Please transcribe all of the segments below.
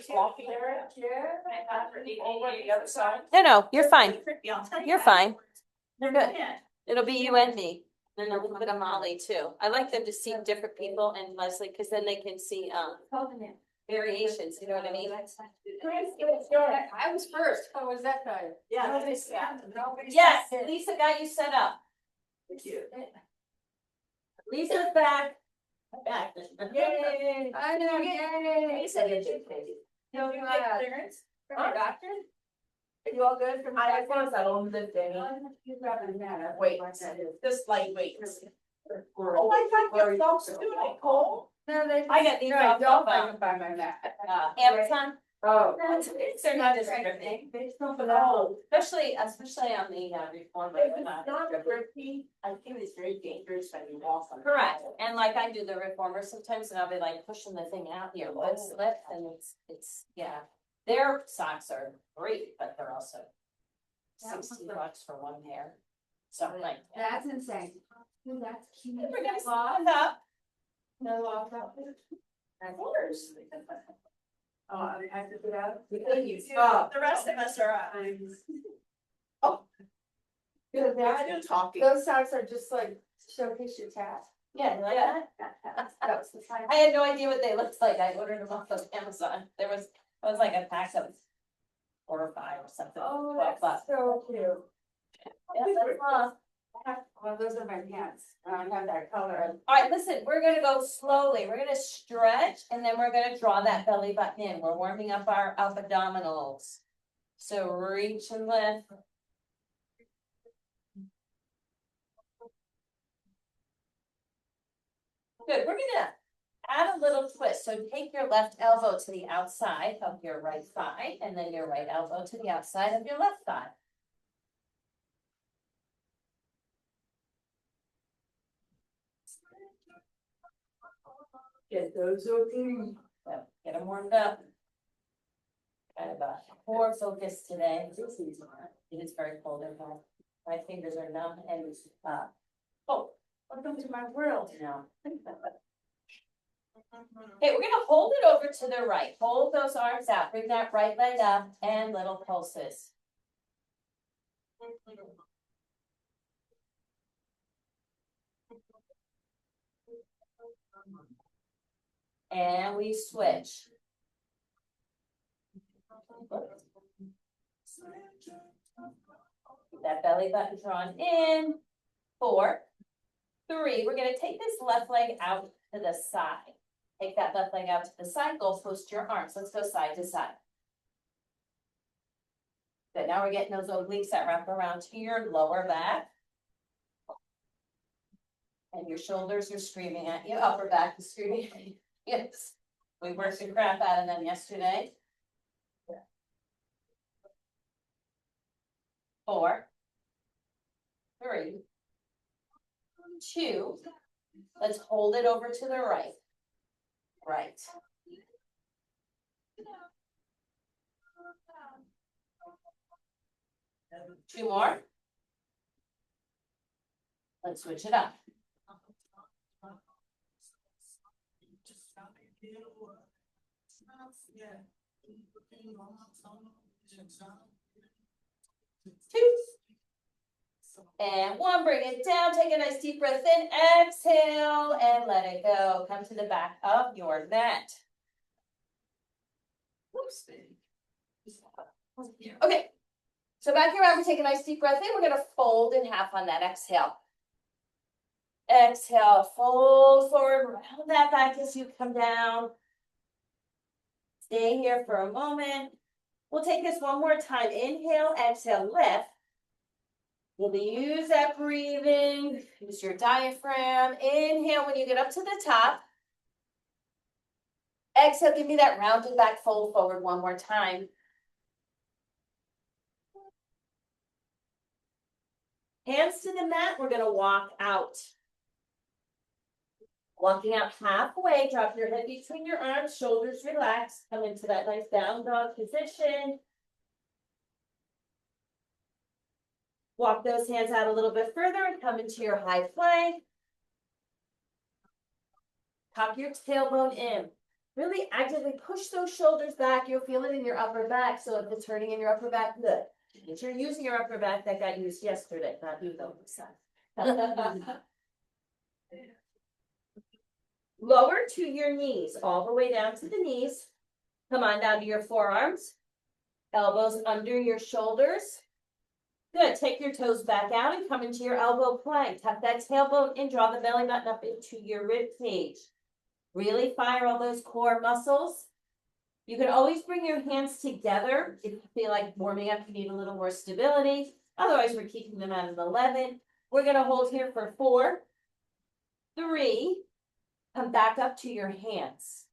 walking area. Over the other side. No, you're fine. You're fine. They're good. It'll be you and me. And a little bit of Molly too. I like them to see different people and Leslie, because then they can see variations, you know what I mean? I was first. Oh, was that guy? Yeah. Yes, Lisa got you set up. Thank you. Lisa's back. Back. Yay. I know, yay. You said it's crazy. No, You you get got clearance? from the doctor? Are you all good from? I was at home the day. You grabbed a banana. Wait, this lightweight. Oh, I thought your folks do it, Cole. No, they. I got these No, off don't of, I can buy my mat. Amazon. Oh. They're not as grippy. No. Especially on the reformer. It was not grippy. I think it's very dangerous when you walk on it. Correct, and like I do the reformer sometimes, and I'll be like pushing the thing out here, let's slip, and it's, yeah. Their socks are great, but they're also $60 for one pair, something like that. That's insane. Oh, that's cute. We're gonna stand up. No lock up. Of course. Oh, I have to get out. Oh. The rest of us are. Oh. Good, We're still talking. those socks are just like showcase your tat. Yeah, you like that? That was the time. I had no idea what they looked like, I ordered them off of Amazon, it was like a pack of 4 or 5 or something. Oh, $12. that's so cute. Yeah, that's awesome. Well, those are my pants. I don't have that color. All right, listen, we're gonna go slowly. We're gonna stretch and then we're gonna draw that belly button in. We're warming up our abdominals. So reach and lift. Good, we're gonna add a little twist. So take your left elbow to the outside of your right thigh and then your right elbow to the outside of your left thigh. Get those open. So get them warmed up. Kind of a core focus today. It is very cold in here. My fingers are numb and oh, welcome to my world now. Okay, we're gonna hold it over to the right. Hold those arms out. Bring that right leg up and little pulses. And we switch. Keep that belly button drawn in. 4, 3. We're going to take this left leg out to the side. Take that left leg out to the side. Go post your arms. Let's go side to side. Good. Now we're getting those obliques that wrap around to your lower back. And your shoulders are screaming at you. Upper back is screaming at you. Yes. We worked the crap out of them yesterday. 4, 3, 2. Let's hold it over to the right. Right. 2 more. Let's switch it up. Two. And 1, bring it down, take a nice deep breath in, exhale, and let it go. Come to the back of your mat. Whoops. Okay, so back here, we take a nice deep breath in. We're gonna fold in half on that exhale. Exhale, fold forward, round that back as you come down. Stay here for a moment. We'll take this one more time. Inhale, exhale, lift. You'll use that breathing, use your diaphragm. Inhale when you get up to the top. Exhale, give me that rounded back fold forward one more time. Hands to the mat, we're gonna walk out. Walking out halfway, drop your head between your arms, shoulders relaxed, come into that nice down dog position. Walk those hands out a little bit further and come into your high plank. Tuck your tailbone in. Really actively push those shoulders back. You'll feel it in your upper back. So if it's hurting in your upper back, good. If you're using your upper back, that got used yesterday, not you though. Lower to your knees, all the way down to the knees. Come on down to your forearms. Elbows under your shoulders. Good. Take your toes back out and come into your elbow plank. Tuck that tailbone and draw the belly button up into your rib cage. Really fire all those core muscles. You can always bring your hands together if you feel like warming up, you need a little more stability. Otherwise, we're keeping them at an 11. We're going to hold here for 4, 3. Come back up to your hands.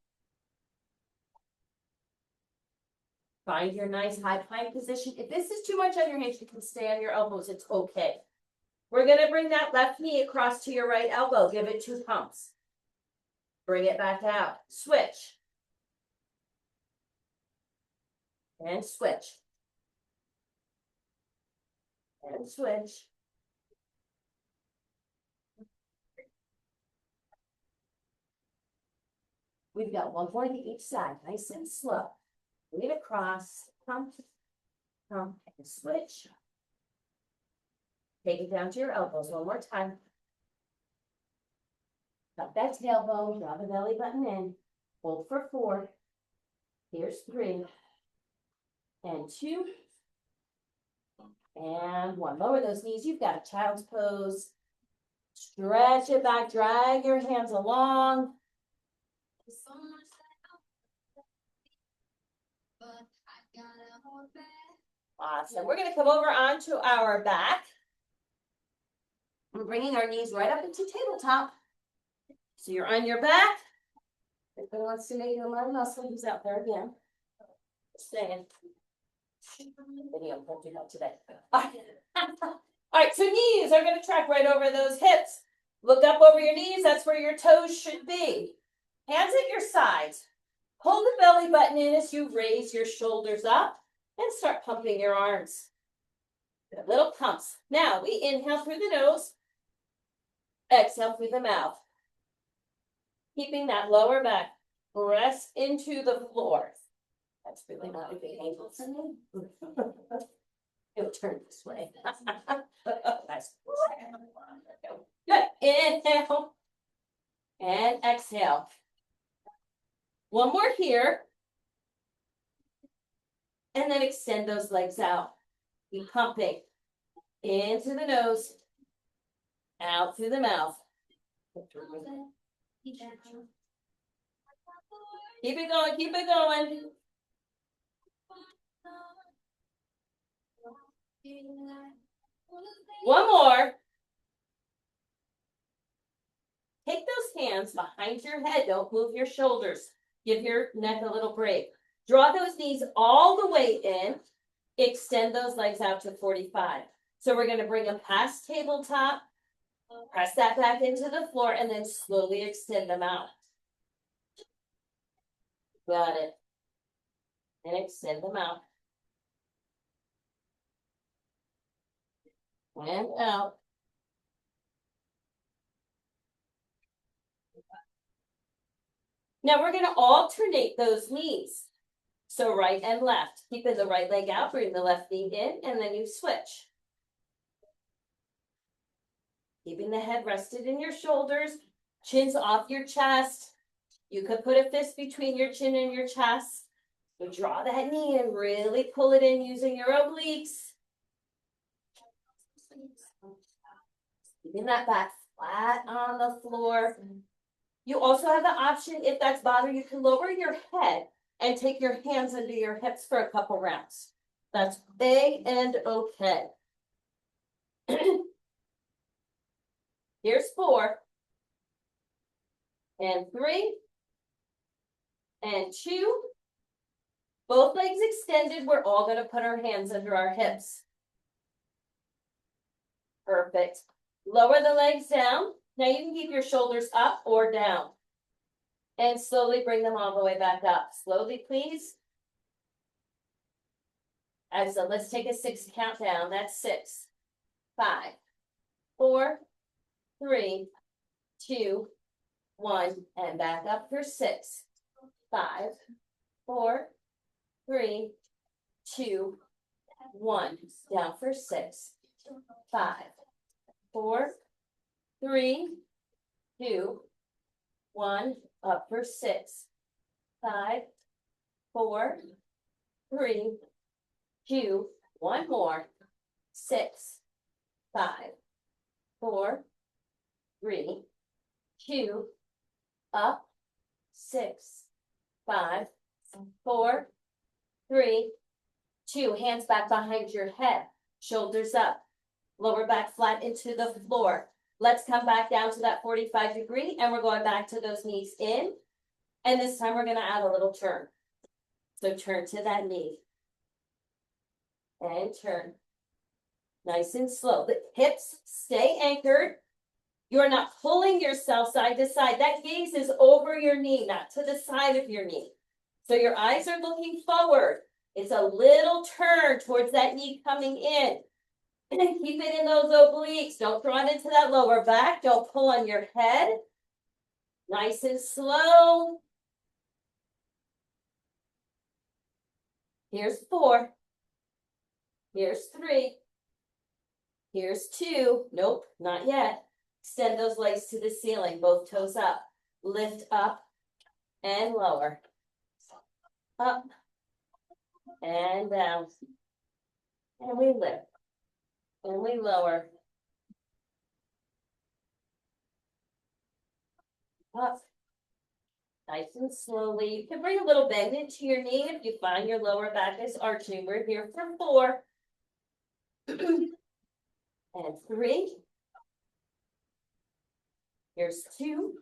Find your nice high plank position. If this is too much on your hands, you can stay on your elbows. It's okay. We're going to bring that left knee across to your right elbow. Give it 2 pumps. Bring it back out. Switch. And switch. And switch. We've got 1 more to each side, nice and slow. Bring it across, pump, and switch. Take it down to your elbows 1 more time. Tuck that tailbone, draw the belly button in. Hold for 4. Here's 3. And 2. And 1. Lower those knees. You've got a child's pose. Stretch it back. Drag your hands along. Awesome. We're going to come over onto our back. We're bringing our knees right up into tabletop. So you're on your back. If anyone wants to make a little muscle, who's out there again? Just saying. Video, don't do that today. All right, so knees are going to track right over those hips. Look up over your knees. That's where your toes should be. Hands at your sides. Hold the belly button in as you raise your shoulders up and start pumping your arms. Good little pumps. Now we inhale through the nose. Exhale through the mouth. Keeping that lower back. Press into the floor. That's really not a big angle for me. It'll turn this way. Nice. Good. Inhale. And exhale. 1 more here. And then extend those legs out. Keep pumping. Into the nose. Out through the mouth. Keep it going. Keep it going. One more. Take those hands behind your head. Don't move your shoulders. Give your neck a little break. Draw those knees all the way in. Extend those legs out to 45. So we're going to bring them past tabletop. Press that back into the floor and then slowly extend them out. Got it. And extend them out. And out. Now we're going to alternate those knees. So right and left. Keeping the right leg out, bring the left knee in, and then you switch. Keeping the head rested in your shoulders, chins off your chest. You could put a fist between your chin and your chest. So draw that knee and really pull it in using your obliques. Keeping that back flat on the floor. You also have the option, if that's bothering you, can lower your head and take your hands under your hips for a couple rounds. That's A and okay. Here's 4. And 3. And 2. Both legs extended. We're all going to put our hands under our hips. Perfect. Lower the legs down. Now you can keep your shoulders up or down. And slowly bring them all the way back up. Slowly, please. Excellent. Let's take a 6 countdown. That's 6, 5, 4, 3, 2, 1. And back up for 6, 5, 4, 3, 2, 1. Down for 6, 5, 4, 3, 2, 1. Up for 6, 5, 4, 3, 2. One more. 6, 5, 4, 3, 2. Up. 6, 5, 4, 3, 2. Hands back behind your head. Shoulders up. Lower back flat into the floor. Let's come back down to that 45 degree and we're going back to those knees in. And this time we're going to add a little turn. So turn to that knee. And turn. Nice and slow. The hips stay anchored. You're not pulling yourself side to side. That gaze is over your knee, not to the side of your knee. So your eyes are looking forward. It's a little turn towards that knee coming in. And keep it in those obliques. Don't draw it into that lower back. Don't pull on your head. Nice and slow. Here's 4. Here's 3. Here's 2. Nope, not yet. Extend those legs to the ceiling, both toes up. Lift up and lower. Up and down. And we lift. And we lower. Up. Nice and slowly. You can bring a little bend into your knee if you find your lower back is arching. We're here for 4. And 3. Here's 2.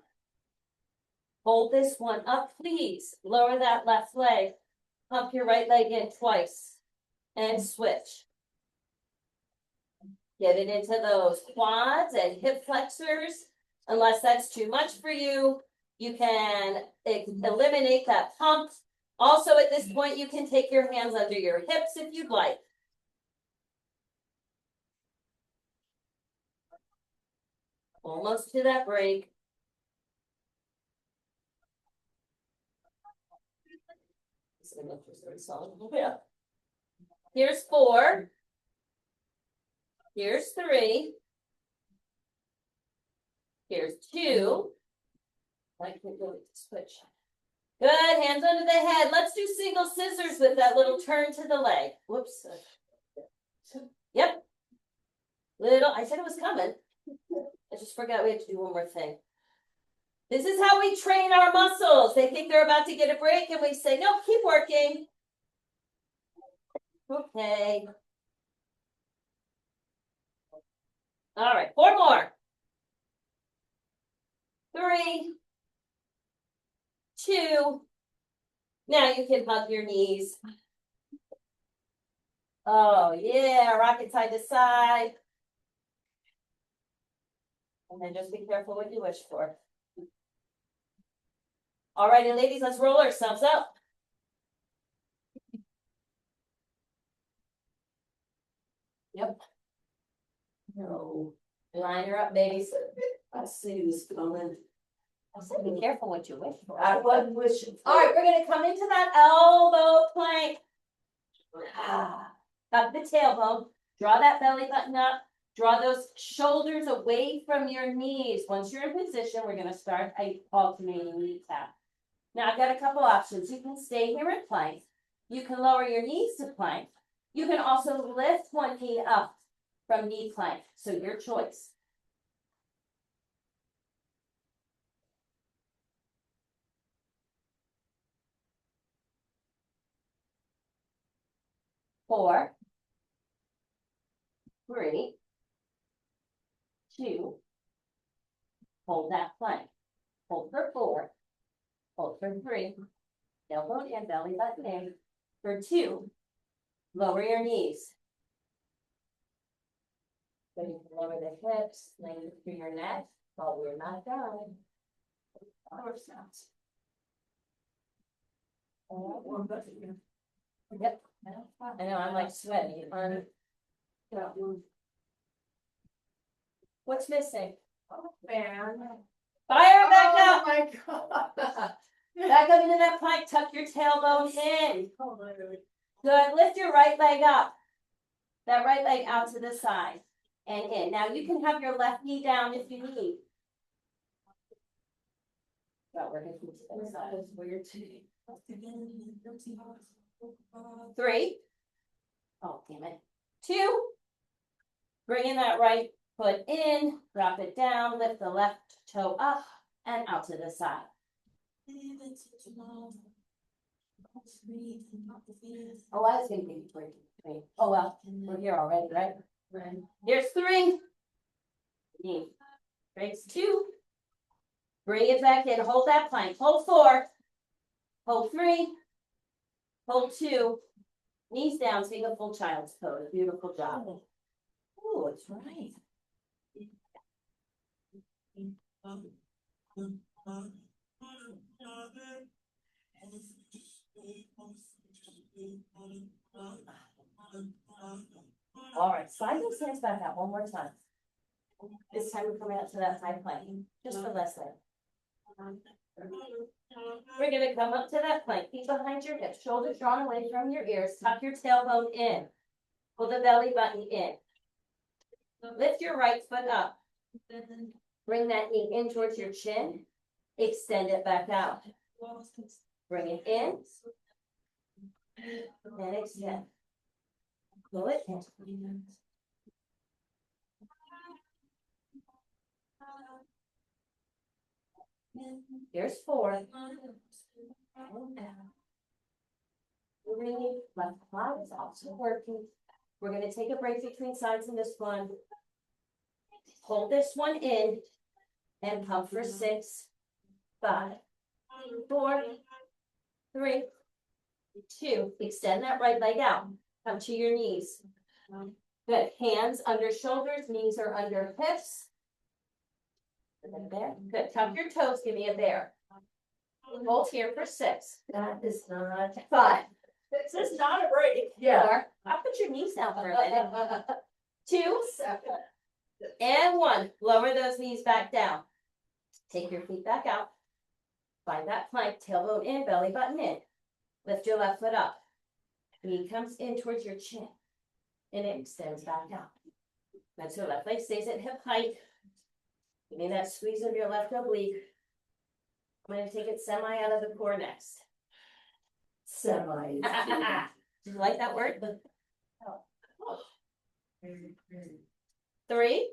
Hold this one up, please. Lower that left leg. Pump your right leg in twice. And switch. Get it into those quads and hip flexors. Unless that's too much for you, you can eliminate that pump. Also, at this point, you can take your hands under your hips if you'd like. Almost to that break. Here's 4. Here's 3. Here's 2. I can go switch. Good, hands under the head. Let's do single scissors with that little turn to the leg. Whoops. Yep. Little, I said it was coming. I just forgot we had to do one more thing. This is how we train our muscles. They think they're about to get a break and we say, no, keep working. Okay. All right, 4 more. 3, 2. Now you can hug your knees. Oh, yeah, rock it side to side. And then just be careful what you wish for. All righty, ladies, let's roll ourselves up. Yep. No. Line her up, babies. I see this coming. I said be careful what you wish for. I wasn't wishing. All right, we're going to come into that elbow plank. Up the tailbone. Draw that belly button up. Draw those shoulders away from your knees. Once you're in position, we're going to start a alternating knee tap. Now, I've got a couple options. You can stay here in plank. You can lower your knees to plank. You can also lift one knee up from knee plank. So your choice. Four, 3, 2. Hold that plank. Hold for 4. Hold for 3. Elbow in, belly button in. For 2. Lower your knees. Then you can lower the hips, lengthen through your neck, but we're not done. Power sounds. Yep. I know, I'm like sweating. What's missing? Man. Fire back up. Oh my God. Back up into that plank, tuck your tailbone in. Good, lift your right leg up. That right leg out to the side and in. Now you can have your left knee down if you need. Got working to the side. Weird. 3. Oh, damn it. 2. Bring in that right foot in, drop it down, lift the left toe up and out to the side. Oh, I was gonna give you 3. Oh, well, we're here already, right? Right. Here's 3. Breaks 2. Bring it back in, hold that plank, hold 4. Hold 3. Hold 2. Knees down, take a full child's pose. Beautiful job. Oh, it's right. All right, slide those hands back out one more time. This time we're coming out to that high plank, just for less than. We're gonna come up to that plank, feet behind your hips, shoulders drawn away from your ears, tuck your tailbone in, pull the belly button in. Lift your right foot up. Bring that knee in towards your chin, extend it back out. Bring it in, and extend. Pull it in. Here's 4. Breathe, left quad is also working. We're going to take a break between sides in this one. Hold this one in and pump for 6, 5, 4, 3, 2. Extend that right leg out. Come to your knees. Good. Hands under shoulders, knees are under hips. There. Good. Tuck your toes. Give me a bear. Hold here for 6. That is not 5. This is not a break. 4. I'll put your knees down for a minute. 2. And 1. Lower those knees back down. Take your feet back out. Find that plank. Tailbone in, belly button in. Lift your left foot up. Knee comes in towards your chin. And it extends back out. Then so left leg stays at hip height. Give me that squeeze of your left oblique. I'm going to take it semi out of the core next. Semi. Did you like that word? 3,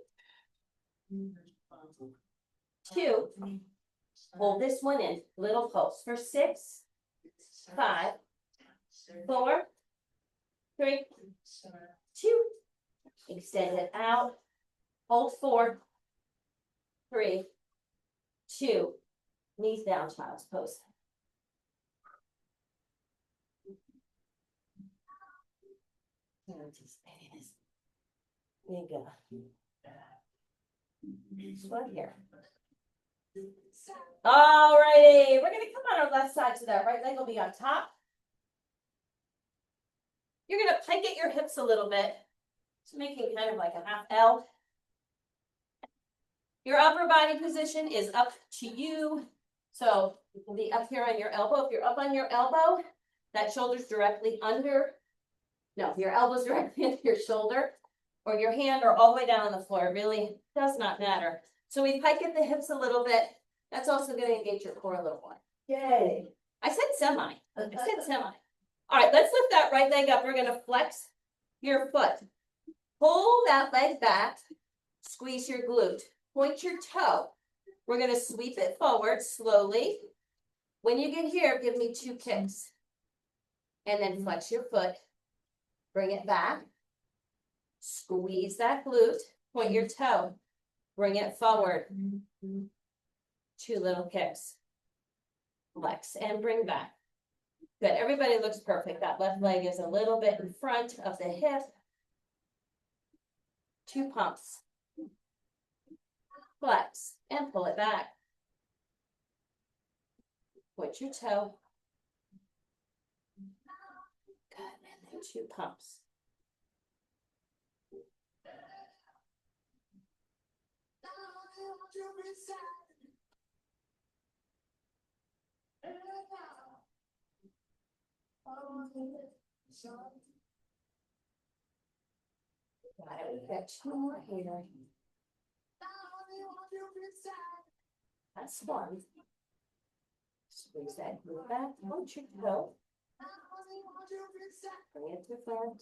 2. Hold this one in. Little pulse for 6, 5, 4, 3, 2. Extend it out. Hold 4, 3, 2. Knees down, child's pose. There you go. One here. All righty, we're gonna come on our left side so that right leg will be on top. You're gonna pike at your hips a little bit. Just making kind of like a half L. Your upper body position is up to you. So you can be up here on your elbow. If you're up on your elbow, that shoulder's directly under. No, your elbow's directly under your shoulder, or your hand, or all the way down on the floor. It really does not matter. So we pike at the hips a little bit. That's also going to engage your core a little more. Yay. I said semi. I said semi. All right, let's lift that right leg up. We're going to flex your foot. Pull that leg back. Squeeze your glute. Point your toe. We're going to sweep it forward slowly. When you get here, give me 2 kicks. And then flex your foot. Bring it back. Squeeze that glute. Point your toe. Bring it forward. 2 little kicks. Flex and bring back. Good. Everybody looks perfect. That left leg is a little bit in front of the hip. 2 pumps. Flex and pull it back. Point your toe. Good. And then 2 pumps. Got it, we've got two more here. That's one. Squeeze that glute back, punch your toe. Bring it to front.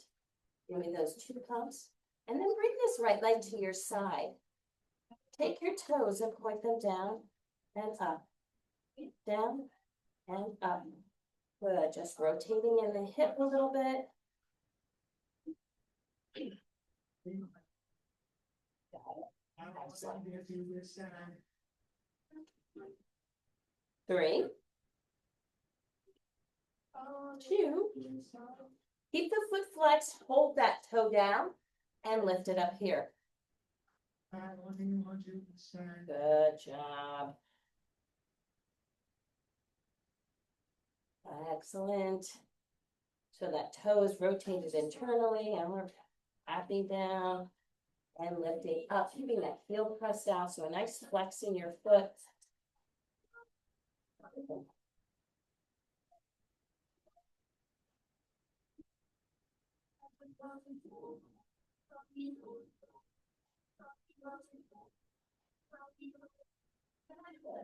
Give me those 2 pumps. And then bring this right leg to your side. Take your toes and point them down and up. Down and up. Good, just rotating in the hip a little bit. Got it. Excellent. 3, 2. Keep the foot flexed, hold that toe down, and lift it up here. Good job. Excellent. So that toe is rotated internally, and we're tapping down and lifting up, keeping that heel pressed out. So a nice flex in your foot.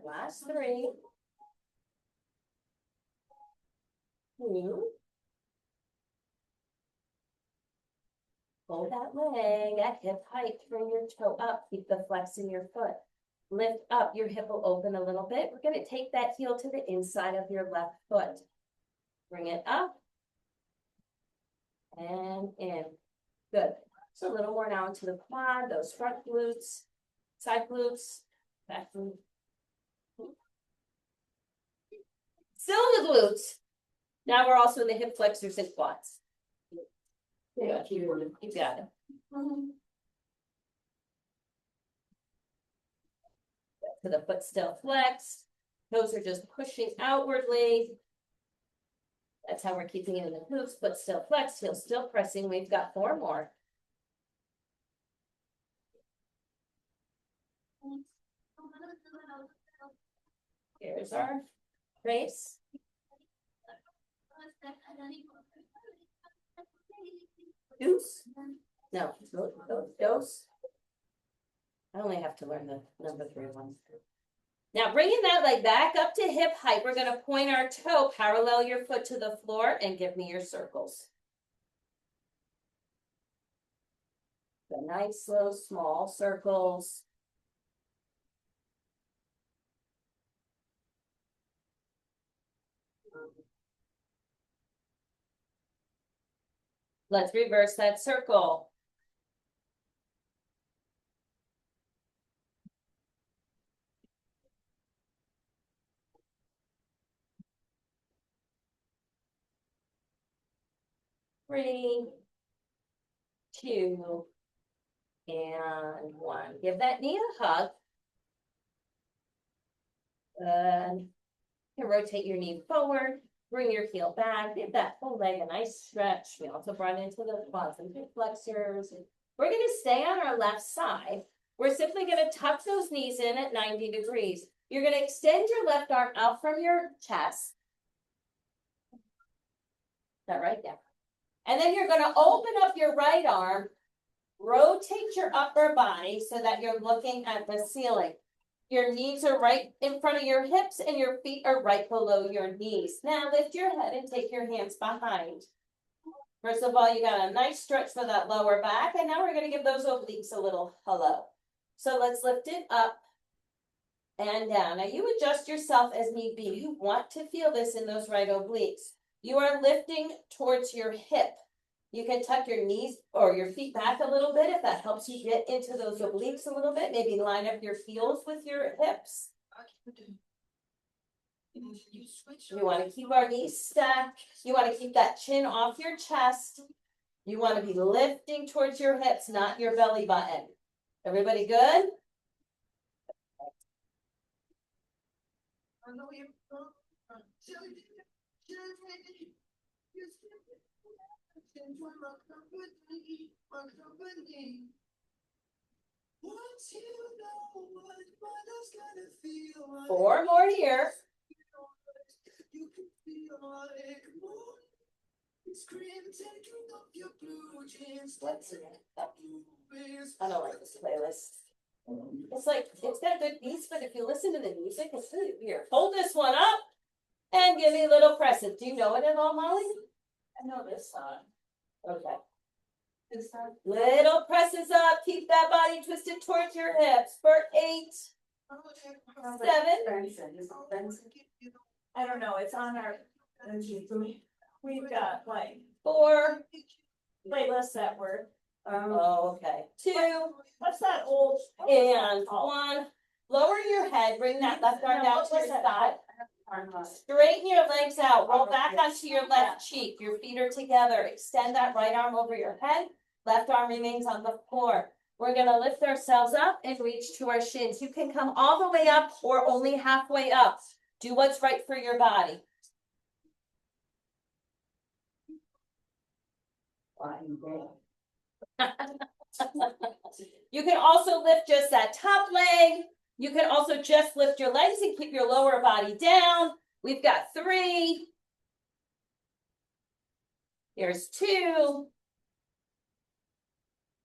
Last 3, 2. Hold that leg at hip height, bring your toe up, keep the flex in your foot. Lift up, your hip will open a little bit. We're going to take that heel to the inside of your left foot. Bring it up and in. Good. So a little more now into the quad, those front glutes, side glutes, back glute. Still in the glutes. Now we're also in the hip flexors and quads. Yeah, you got it. So the foot still flexed. Toes are just pushing outwardly. That's how we're keeping it in the glutes, but still flexed, heel still pressing. We've got 4 more. Here's our race. Deuce. No, dose. I only have to learn the number 3 ones. Now bringing that leg back up to hip height, we're going to point our toe, parallel your foot to the floor, and give me your circles. The nice, slow, small circles. Let's reverse that circle. Three, 2, and 1. Give that knee a hug. And you can rotate your knee forward. Bring your heel back. Give that whole leg a nice stretch. We also brought into the quads and hip flexors. We're going to stay on our left side. We're simply going to tuck those knees in at 90 degrees. You're going to extend your left arm out from your chest. Is that right? Yeah. And then you're going to open up your right arm, rotate your upper body so that you're looking at the ceiling. Your knees are right in front of your hips and your feet are right below your knees. Now lift your head and take your hands behind. First of all, you got a nice stretch for that lower back, and now we're going to give those obliques a little hello. So let's lift it up and down. Now you adjust yourself as need be. You want to feel this in those right obliques. You are lifting towards your hip. You can tuck your knees or your feet back a little bit if that helps you get into those obliques a little bit. Maybe line up your heels with your hips. You want to keep our knees stacked. You want to keep that chin off your chest. You want to be lifting towards your hips, not your belly button. Everybody good? Four more here. I don't like this playlist. It's like, it's got good beats, but if you listen to the music, it's really weird. Hold this one up and give me a little press it. Do you know it at all, Molly? I know this song. Okay. This song. Little presses up, keep that body twisted towards your hips for 8, 7. I don't know, it's on our, we've got like 4. playlists that were. Oh, okay. 2 What's that old? and 1. Lower your head, bring that left arm down to your side. Straighten your legs out, roll back onto your left cheek. Your feet are together. Extend that right arm over your head. Left arm remains on the floor. We're gonna lift ourselves up and reach to our shins. You can come all the way up or only halfway up. Do what's right for your body. You can also lift just that top leg. You can also just lift your legs and keep your lower body down. We've got 3. Here's 2.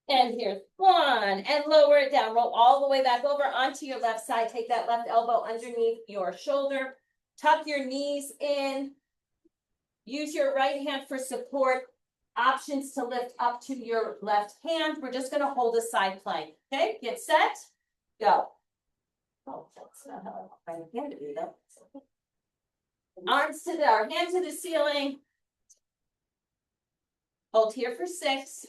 And here's 1. And lower it down. Roll all the way back over onto your left side. Take that left elbow underneath your shoulder. Tuck your knees in. Use your right hand for support. Options to lift up to your left hand. We're just going to hold a side plank. Okay, get set, go. Oh, that's not how I hand to do that. Arms to our hands to the ceiling. Hold here for 6,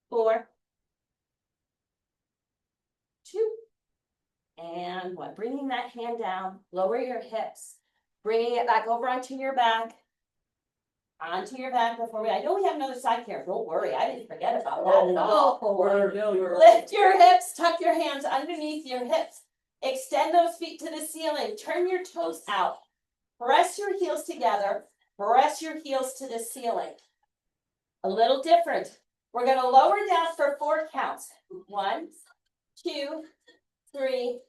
4, 2, and 1. Bringing that hand down, lower your hips, bringing it back over onto your back. Onto your back before I know we have another side here. Don't worry, I didn't forget about that at all. Lift your hips, tuck your hands underneath your hips. Extend those feet to the ceiling. Turn your toes out. Press your heels together. Press your heels to the ceiling. A little different. We're going to lower down for 4 counts. 1, 2, 3,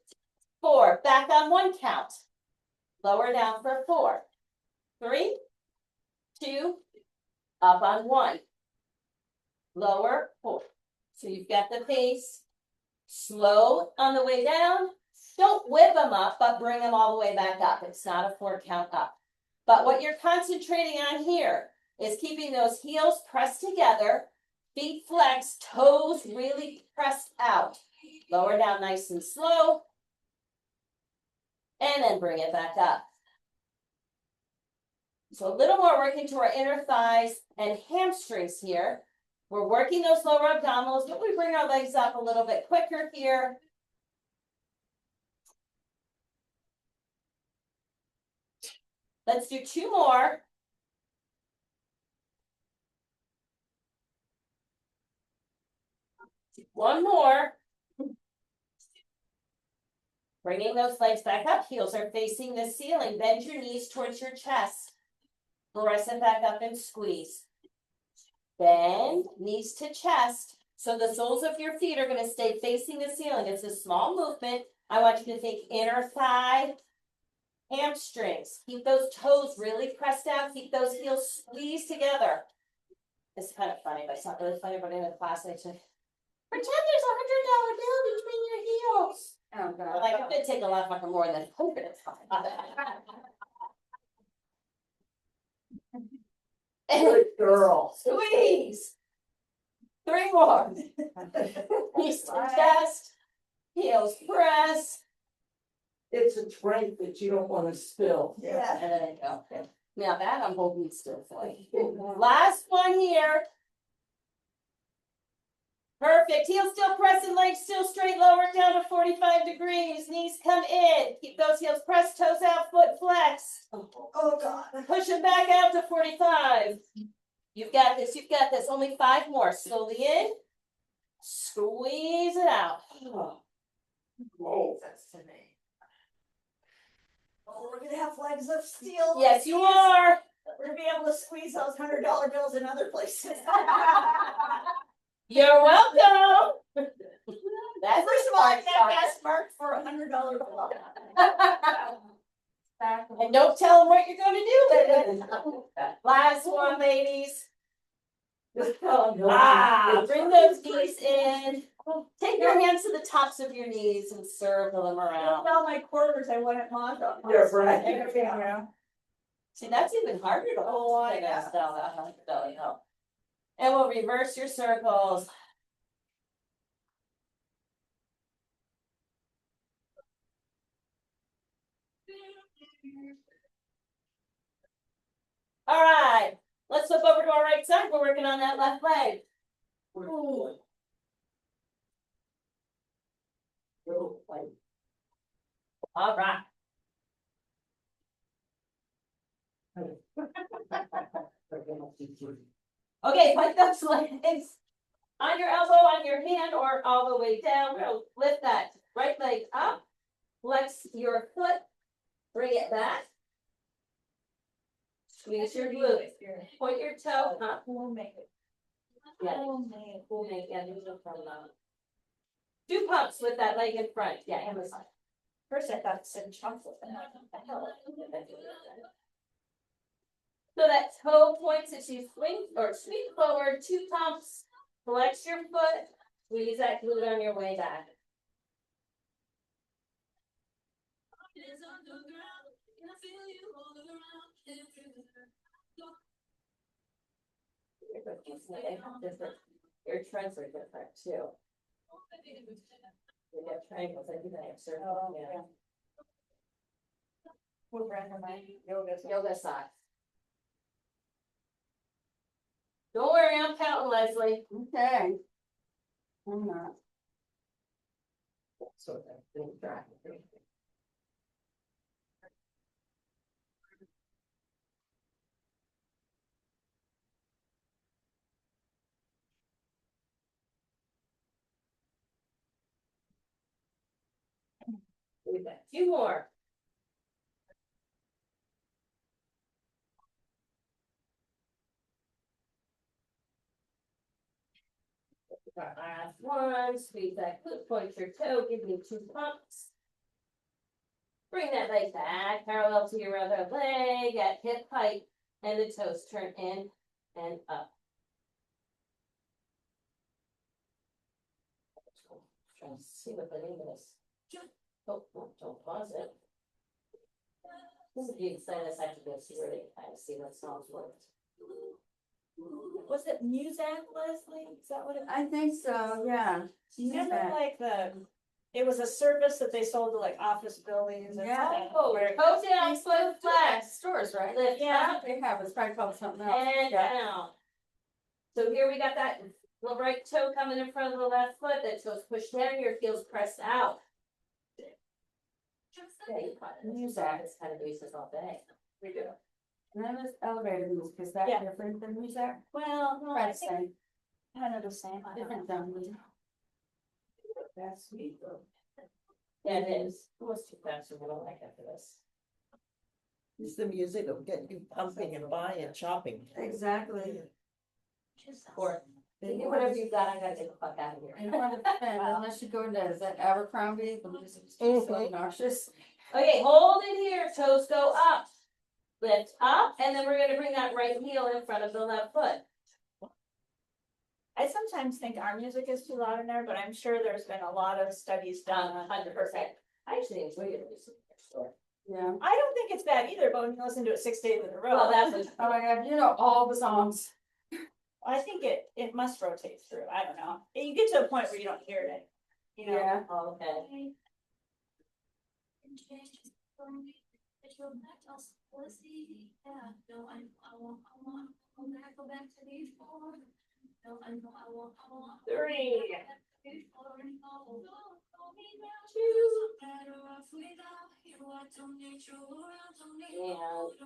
4. Back on 1 count. Lower down for 4, 3, 2, up on 1, lower, 4. So you've got the pace, slow on the way down. Don't whip them up, but bring them all the way back up. It's not a 4 count up. But what you're concentrating on here is keeping those heels pressed together, feet flexed, toes really pressed out. Lower down nice and slow, and then bring it back up. So a little more working to our inner thighs and hamstrings here. We're working those lower abdominals, but we bring our legs up a little bit quicker here. Let's do 2 more. One more. Bringing those legs back up, heels are facing the ceiling. Bend your knees towards your chest. Press it back up and squeeze. Bend, knees to chest. So the soles of your feet are going to stay facing the ceiling. It's a small movement. I want you to think inner thigh, hamstrings. Keep those toes really pressed out. Keep those heels squeezed together. It's kind of funny, but it's not really funny, but in a class I said, pretend there's $100 bill between your heels. Oh, God. Like, it could take a lot fucking more than $100. Good girl. Squeeze. 3 more. Knees to chest. Heels press. It's a drink that you don't want to spill. Yeah. And then go. Now that I'm holding still for you. Last one here. Perfect. Heels still pressing, legs still straight, lower down to 45 degrees. Knees come in. Keep those heels pressed, toes out, foot flexed. Oh, God. Push it back out to 45. You've got this. You've got this. Only 5 more. Slowly in. Squeeze it out. Oh, that's to me. Oh, we're gonna have legs of steel. Yes, you are. We're gonna be able to squeeze those $100 bills in other places. You're welcome. That's First of all, I can't ask Mark for $100 bill. back. And don't tell them what you're gonna do with it. Last one, ladies. Bring those knees in. Take your hands to the tops of your knees and circle them around. All my quarters, I wouldn't want them. Yeah, right. Yeah. See, that's even harder to hold. Oh, I know. Belly up. And we'll reverse your circles. All right, let's flip over to our right side. We're working on that left leg. Ooh. All right. Okay, like those legs on your elbow, on your hand, or all the way down. We'll lift that right leg up, flex your foot, bring it back. Squeeze your glute. Point your toe up. We'll make it. Yeah. We'll make it from do pumps with that leg in front. Yeah, and the side. First I thought it said chocolate. So that toe points as you swing or sweep forward, 2 pumps, flex your foot, squeeze that glute on your way back. Your trends are different too. You get triangles, I do that circle. Yeah. What brand am I? Yoga socks. Don't worry, I'm counting, Leslie. Okay. I'm not. So that we've got 2 more. Last one, squeeze that glute, point your toe, give me 2 pumps. Bring that leg back, parallel to your other leg at hip height, and the toes turn in and up. Trying to see what the name is. Oh, don't pause it. This is the excited section to see where they kind of see what songs worked. Was it Muzak, Leslie? Is that what it? I think so, yeah. Remember like it was a service that they sold to like office buildings and Yeah. stuff. Oh, where- toe down, foot flat, Stores, right? lift Yeah. up They have, it's probably called something else. and Yeah. down. So here we got that little right toe coming in front of the left foot, that toe's pushed down, your heels pressed out. Yeah, you caught it. Muzak. This kind of uses all day. We do. And then there's elevator music, is that Yeah. different than music? Well, no, I Right, think same. kind of the same. I don't Different know. than music. That's sweet though. Yeah, it is. Almost too fast, we don't like after this. It's the music of getting you pumping and buying and shopping. Exactly. Or, whatever you got, I gotta get the fuck out of You here. don't want to spend unless you go into, is that Abercrombie, the music's just so obnoxious. Okay, hold it here, toes go up. Lift up, and then we're gonna bring that right heel in front of the left foot. I sometimes think our music is too loud in there, but I'm sure there's been a lot of studies done on 100%. I actually enjoy your music next door. Yeah. I don't think it's bad either, but when you listen to it 6 days in a row. Well, that's what. Oh my God, you know all the songs. I think it must rotate through. I don't know. You get to a point where you don't hear it. You know. Yeah. Oh, okay. Three. And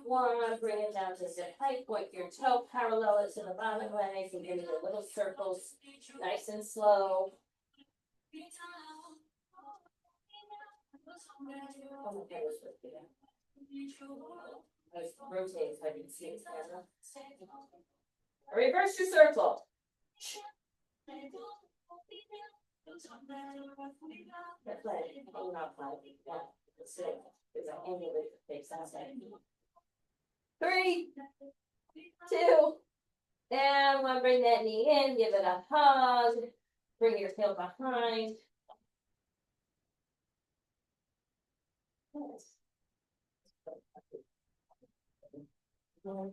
1, bring it down to zip height, point your toe parallel it to the bottom leg, and give me the little circles, nice and slow. Oh my goodness, what's the name? I was rotating so I didn't see it. Reverse your circle. That's right. Oh, not flat. Yeah. Let's see, because I handed it to face that way. 3, 2, and one, bring that knee in, give it a hug, bring your tail behind. Yes. All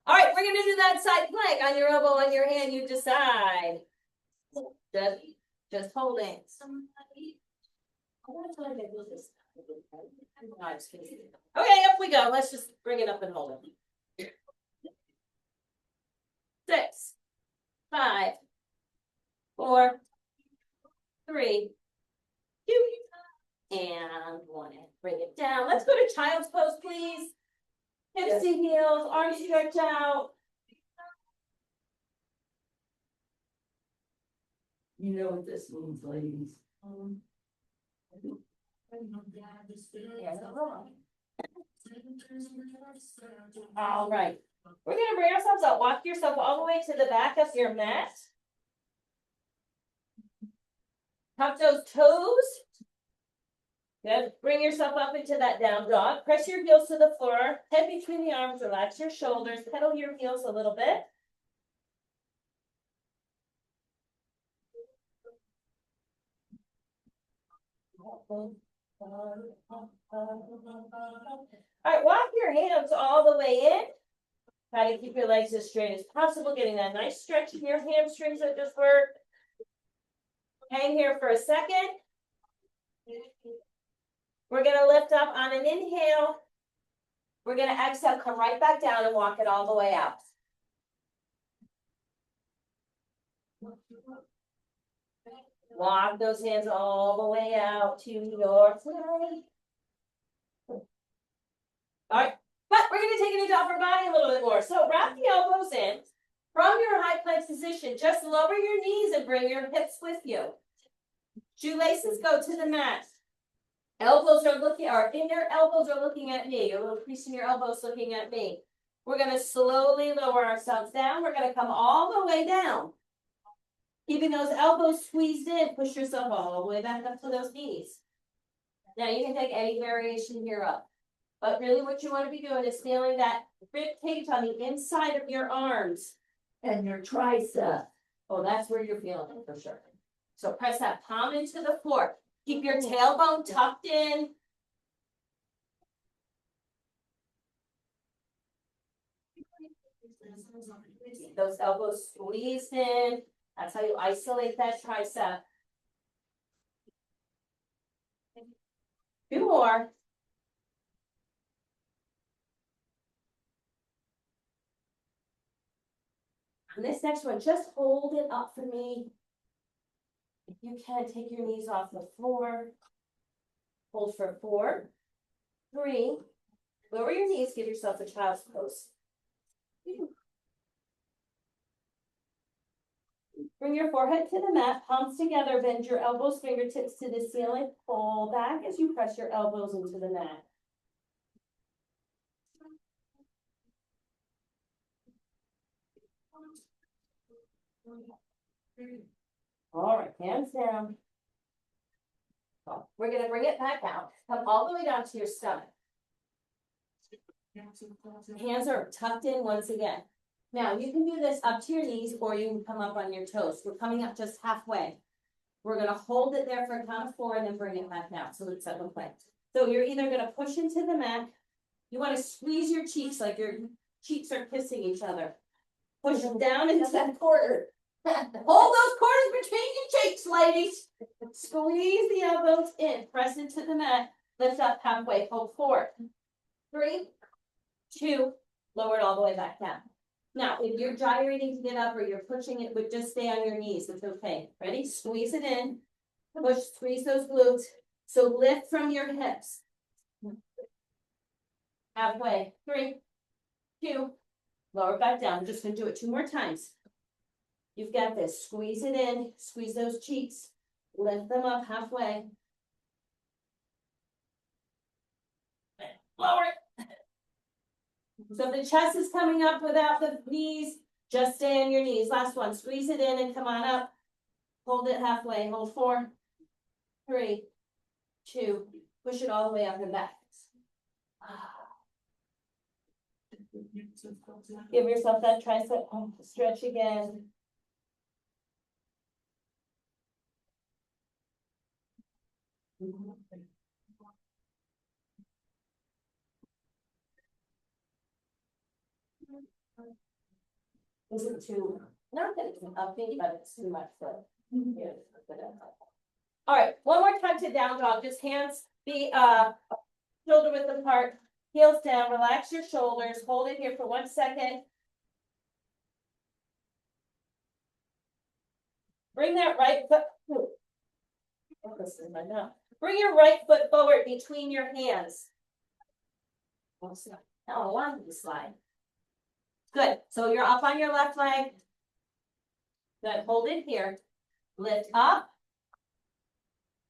right, we're gonna do that side plank on your elbow, on your hand, you decide. Just hold it. Okay, up we go. Let's just bring it up and hold it. 6, 5, 4, 3, 2, and 1. Bring it down. Let's go to child's pose, please. Hips to heels, arms stretched out. You know what this means, ladies. All right. We're gonna bring ourselves up. Walk yourself all the way to the back of your mat. Tuck those toes. Good. Bring yourself up into that down dog. Press your heels to the floor. Head between the arms. Relax your shoulders. Pedal your heels a little bit. All right, walk your hands all the way in. Try to keep your legs as straight as possible, getting that nice stretch in your hamstrings that just worked. Hang here for a second. We're gonna lift up on an inhale. We're gonna exhale, come right back down and walk it all the way out. Walk those hands all the way out to your side. All right, but we're gonna take it into upper body a little bit more. So wrap the elbows in from your high plank position. Just lower your knees and bring your hips with you. Shoelaces go to the mat. Elbows are looking, or inner elbows are looking at me. Your little crease in your elbows looking at me. We're gonna slowly lower ourselves down. We're gonna come all the way down. Keeping those elbows squeezed in, push yourself all the way back up to those knees. Now you can take any variation here up. But really what you want to be doing is feeling that rib cage on the inside of your arms. And your tricep. Oh, that's where you're feeling it for sure. So press that palm into the floor. Keep your tailbone tucked in. Those elbows squeezed in. That's how you isolate that tricep. 2 more. On this next one, just hold it up for me. If you can, take your knees off the floor. Hold for 4, 3. Lower your knees, give yourself a child's pose. Bring your forehead to the mat, palms together, bend your elbows, fingertips to the ceiling. Pull back as you press your elbows into the mat. All right, hands down. We're gonna bring it back out. Come all the way down to your stomach. Hands are tucked in once again. Now you can do this up to your knees or you can come up on your toes. We're coming up just halfway. We're gonna hold it there for a count of 4 and then bring it back down. So it's second plank. So you're either gonna push into the mat. You wanna squeeze your cheeks like your cheeks are kissing each other. Push them down into that quarter. Hold those quarters between your cheeks, ladies. Squeeze the elbows in, press into the mat, lift up halfway, hold 4, 3, 2, lower it all the way back down. Now, if you're gyrating to get up or you're pushing it, but just stay on your knees, it's okay. Ready? Squeeze it in, push, squeeze those glutes. So lift from your hips. Halfway, 3, 2, lower back down. I'm just gonna do it 2 more times. You've got this. Squeeze it in, squeeze those cheeks, lift them up halfway. Lower it. So if the chest is coming up without the knees, just stay on your knees. Last one, squeeze it in and come on up. Hold it halfway, hold 4, 3, 2, push it all the way up and back. Give yourself that tricep stretch again. Isn't too, not that it's an upbeat, but it's too much for. All right, one more time to down dog, just hands be shoulder width apart, heels down, relax your shoulders, hold it here for 1 second. Bring that right foot. This is my mouth. Bring your right foot forward between your hands. Now I want to slide. Good, so you're up on your left leg. Good, hold it here. Lift up.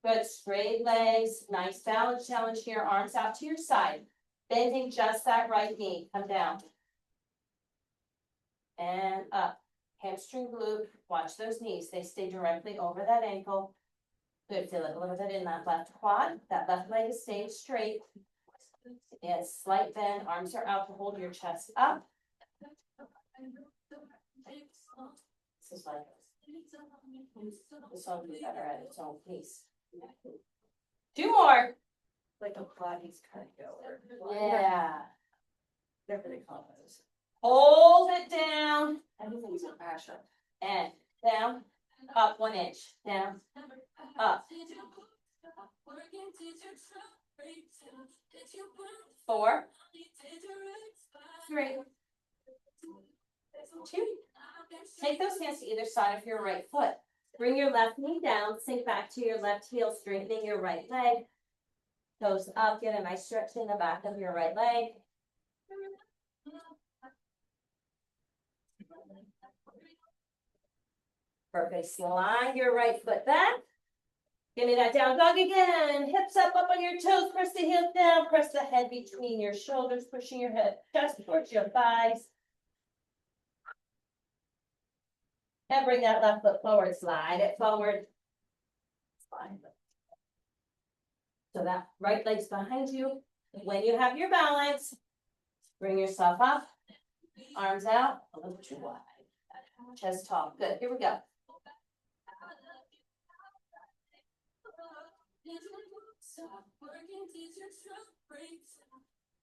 Good, straight legs, nice balance challenge here, arms out to your side. Bending just that right knee, come down. And up, hamstring glute, watch those knees, they stay directly over that ankle. Good, feel it a little bit in that left quad, that left leg is staying straight. Yes, slight bend, arms are out to hold your chest up. This is like this one will be better at its own pace. 2 more. Like a Pilates cardio. Yeah. Whatever they call those. Hold it down Everything's a passion. and down, up 1 inch, down, up. 4, 3, 2. Take those hands to either side of your right foot. Bring your left knee down, sink back to your left heel, straightening your right leg. Toes up, get a nice stretch in the back of your right leg. Perfect, slide your right foot back. Give me that down dog again. Hips up on your toes, press the heels down, press the head between your shoulders, pushing your head just towards your thighs. And bring that left foot forward, slide it forward. Slide. So that right leg's behind you. When you have your balance, bring yourself up, arms out, a little too wide. Chest tall, good, here we go.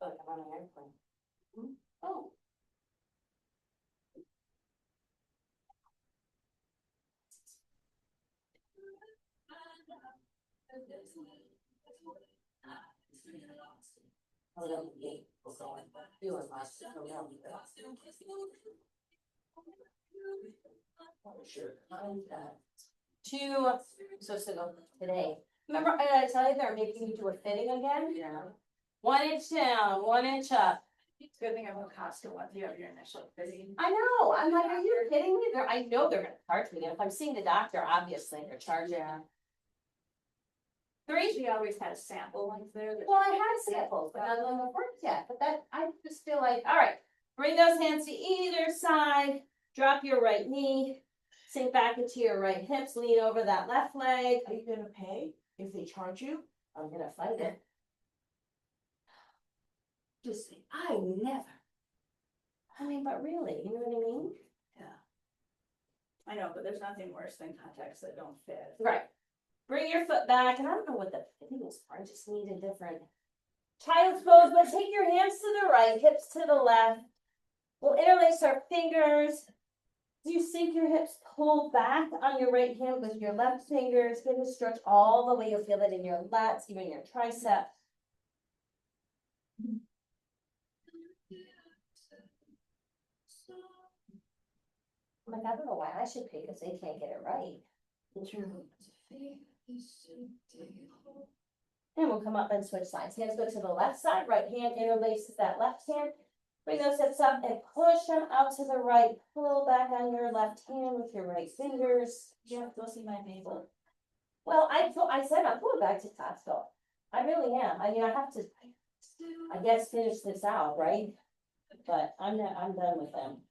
Oh, I'm on an airplane. Oh. So today. Remember, I tell you they're making you do a fitting again? Yeah. 1 inch down, 1 inch up. It's a good thing I'm a Costco once you have your initial fitting. I know, I'm like, are you kidding me? I know they're gonna charge me, and if I'm seeing the doctor, obviously they're charging. 3. She always has sample ones there. that- Well, I had samples, but none of them have worked yet, but that, I just feel like, all right, bring those hands to either side, drop your right knee, sink back into your right hips, lean over that left leg. Are you gonna pay if they charge you? I'm gonna fight it. Just say, I never. I mean, but really, you know what I mean? I know, but there's nothing worse than contacts that don't fit. Right. Bring your foot back, and I don't know what the fitting is for, I just need a different child's pose, but take your hands to the right, hips to the left. We'll interlace our fingers. You sink your hips, pull back on your right hand with your left fingers, get a stretch all the way, you'll feel it in your lats, even your tricep. I'm like, I don't know why I should pay, because they can't get it right. And we'll come up and switch sides. Hands go to the left side, right hand interlaces that left hand. Bring those hips up and push them out to the right. Pull back on your left hand with your right fingers. Yeah, go see my neighbor. Well, I said I'm going back to Costco. I really am. I mean, I have to, I guess, finish this out, right? But I'm done with them.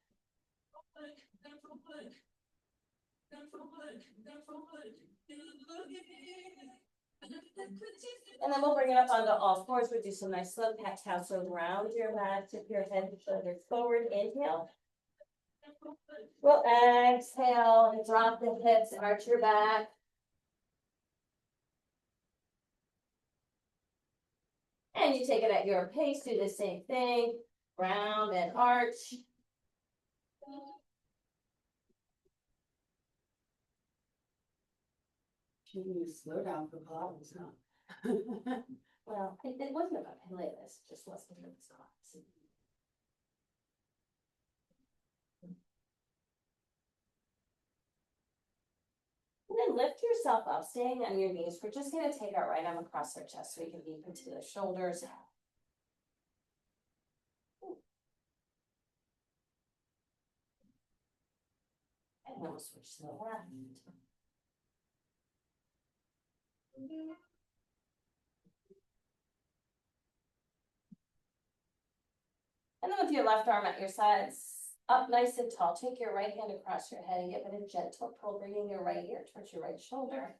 And then we'll bring it up onto all fours. We'll do some nice slow cat cow. So round your mat, tip your head and shoulders forward, inhale. We'll exhale and drop the hips, arch your back. And you take it at your pace, do the same thing, round and arch. Should we slow down for Pilates, huh? Well, it wasn't about Pilates, it just wasn't in this class. And then lift yourself up, staying on your knees. We're just gonna take our right arm across our chest so we can deep into the shoulders. And then we'll switch to the left. And then with your left arm at your sides, up nice and tall, take your right hand across your head and give it a gentle pull, bringing your right ear towards your right shoulder.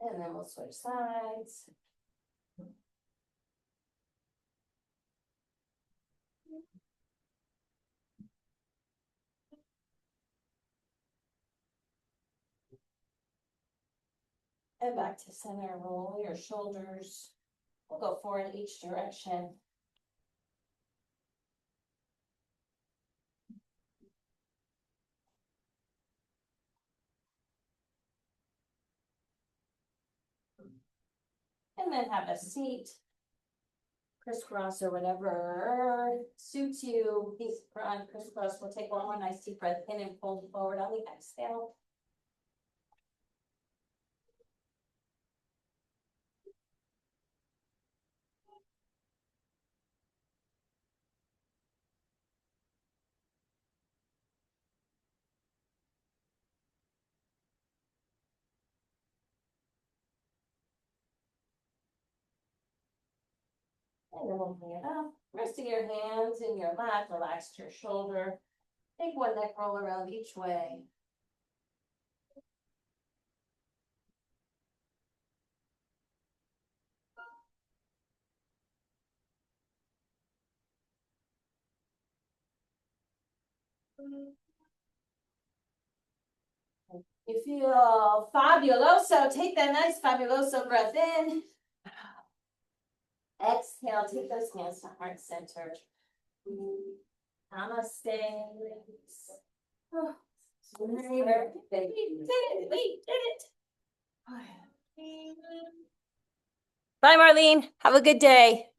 And then we'll switch sides. And back to center, roll your shoulders. We'll go forward in each direction. And then have a seat. Crisscross or whatever suits you. He's on crisscross. We'll take one more nice deep breath in and fold forward on the exhale. And then we'll bring it up. Resting your hands in your lap, relax your shoulder. Take one neck roll around each way. You feel fabuloso. Take that nice fabuloso breath in. Exhale, take those hands to heart center. Namaste. Oh, we did it. We did it. Bye, Marlene. Have a good day.